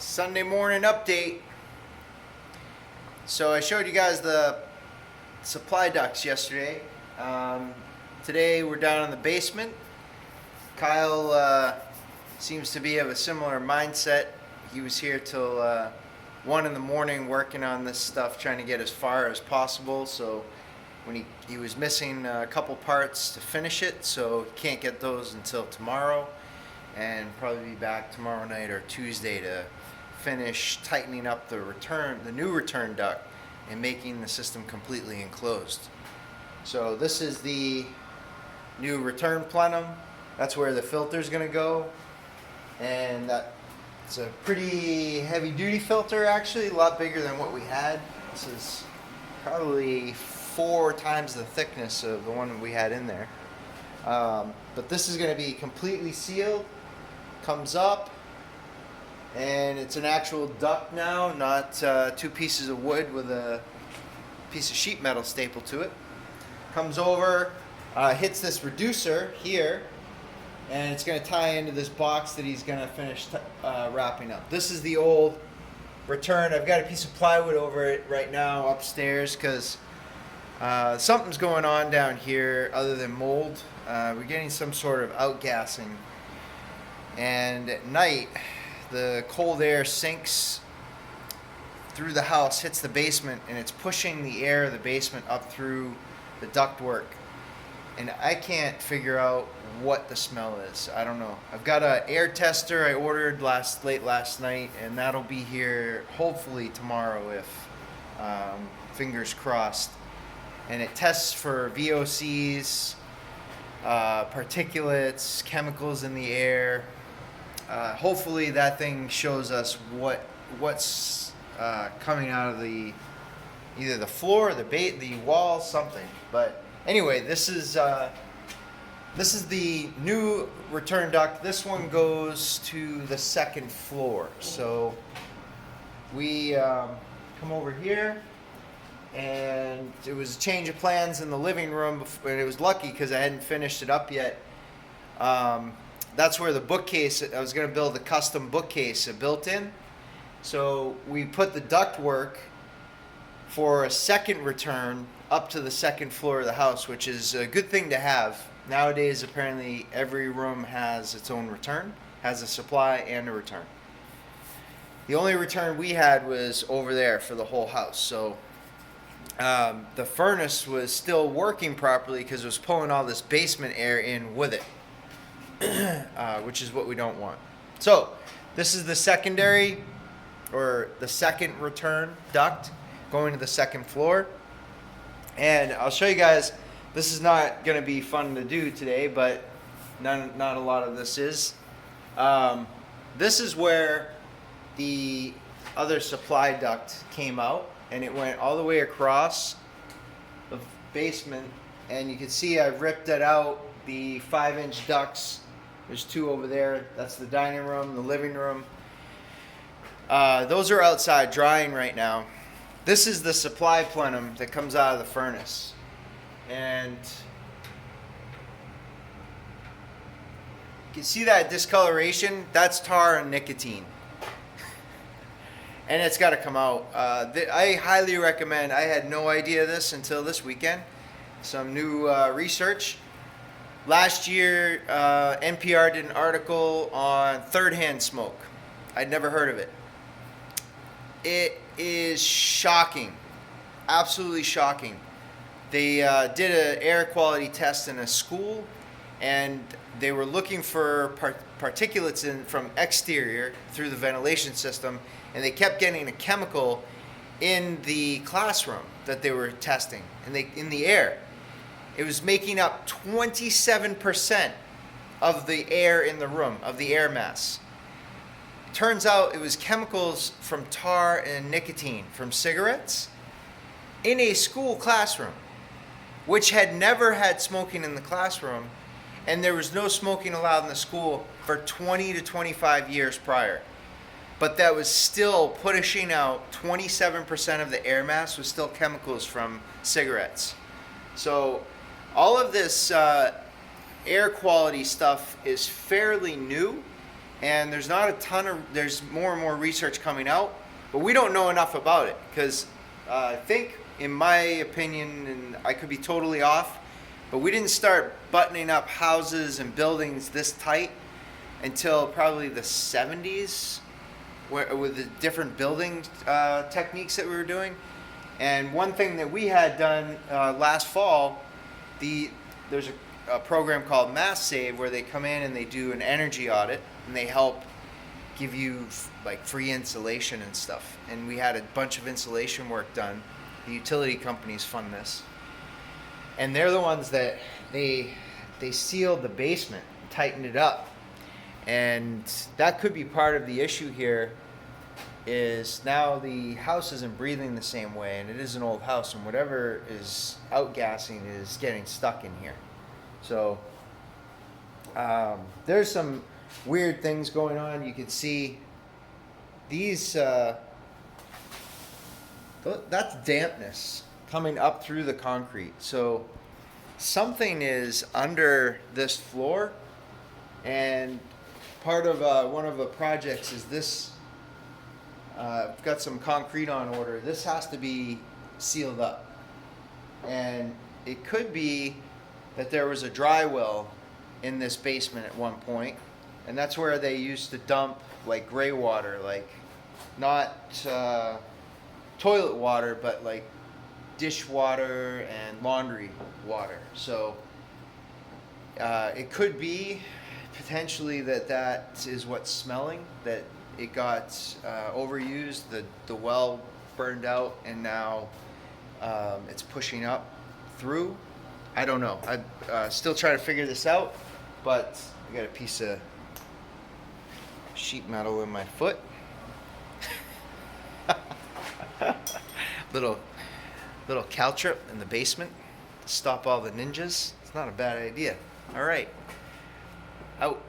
Sunday morning update. So I showed you guys the supply ducts yesterday. Today we're down in the basement. Kyle seems to be of a similar mindset. He was here till 1 in the morning working on this stuff, trying to get as far as possible. So when he was missing a couple parts to finish it, so he can't get those until tomorrow, and probably be back tomorrow night or Tuesday to finish tightening up the new return duct and making the system completely enclosed. So this is the new return plenum. That's where the filter is going to go, and it's a pretty heavy duty filter, actually, a lot bigger than what we had. This is probably 4 times the thickness of the one we had in there. But this is going to be completely sealed, comes up, and it's an actual duct now, not 2 pieces of wood with a piece of sheet metal stapled to it. Comes over, hits this reducer here, and it's going to tie into this box that he's going to finish wrapping up. This is the old return. I've got a piece of plywood over it right now upstairs because something's going on down here other than mold. We're getting some sort of outgassing, and at night the cold air sinks through the house, hits the basement, and it's pushing the air of the basement up through the ductwork. And I can't figure out what the smell is. I don't know. I've got an air tester I ordered late last night, and that'll be here hopefully tomorrow, if fingers crossed. And it tests for VOCs, particulates, chemicals in the air. Hopefully that thing shows us what's coming out of either the floor, the wall, something. But anyway, this is the new return duct. This one goes to the 2nd floor. So we come over here, and it was a change of plans in the living room, and it was lucky because I hadn't finished it up yet. That's where the bookcase, I was going to build a custom bookcase, a built-in. So we put the ductwork for a second return up to the 2nd floor of the house, which is a good thing to have. Nowadays, apparently, every room has its own return, has a supply and a return. The only return we had was over there for the whole house. So the furnace was still working properly because it was pulling all this basement air in with it. Which is what we don't want. So this is the secondary, or the 2nd return duct going to the 2nd floor. And I'll show you guys, this is not going to be fun to do today, but not a lot of this is. This is where the other supply duct came out, and it went all the way across the basement, and you can see I've ripped it out, the 5-inch ducts. There's 2 over there. That's the dining room, the living room. Those are outside drying right now. This is the supply plenum that comes out of the furnace. And you can see that discoloration. That's tar and nicotine. And it's got to come out. I highly recommend, I had no idea this until this weekend. Some new research. Last year, NPR did an article on third-hand smoke. I'd never heard of it. It is shocking, absolutely shocking. They did an air quality test in a school, and they were looking for particulates from exterior through the ventilation system, and they kept getting a chemical in the classroom that they were testing, and in the air. It was making up 27% of the air in the room, of the air mass. Turns out it was chemicals from tar and nicotine from cigarettes in a school classroom, which had never had smoking in the classroom, and there was no smoking allowed in the school for 20 to 25 years prior. But that was still pushing out 27% of the air mass was still chemicals from cigarettes. So all of this air quality stuff is fairly new, and there's not a ton of, there's more and more research coming out, but we don't know enough about it because I think, in my opinion, and I could be totally off, but we didn't start buttoning up houses and buildings this tight until probably the 70s, with the different building techniques that we were doing. And one thing that we had done last fall, there's a program called Mass Save where they come in and they do an energy audit and they help give you like free insulation and stuff. And we had a bunch of insulation work done. The utility companies fund this, and they're the ones that they sealed the basement, tightened it up, and that could be part of the issue here. Is now the house isn't breathing the same way, and it is an old house, and whatever is outgassing is getting stuck in here. So there's some weird things going on. You can see these. That's dampness coming up through the concrete. So something is under this floor, and part of one of the projects is this. I've got some concrete on order. This has to be sealed up, and it could be that there was a dry well in this basement at one point, and that's where they used to dump like gray water, like not toilet water, but like dishwater and laundry water. So it could be potentially that is what's smelling, that it got overused, the well burned out, and now it's pushing up through. I don't know. I'm still trying to figure this out, but I got a piece of sheet metal in my foot. little caltrip in the basement to stop all the ninjas. It's not a bad idea. All right. Out.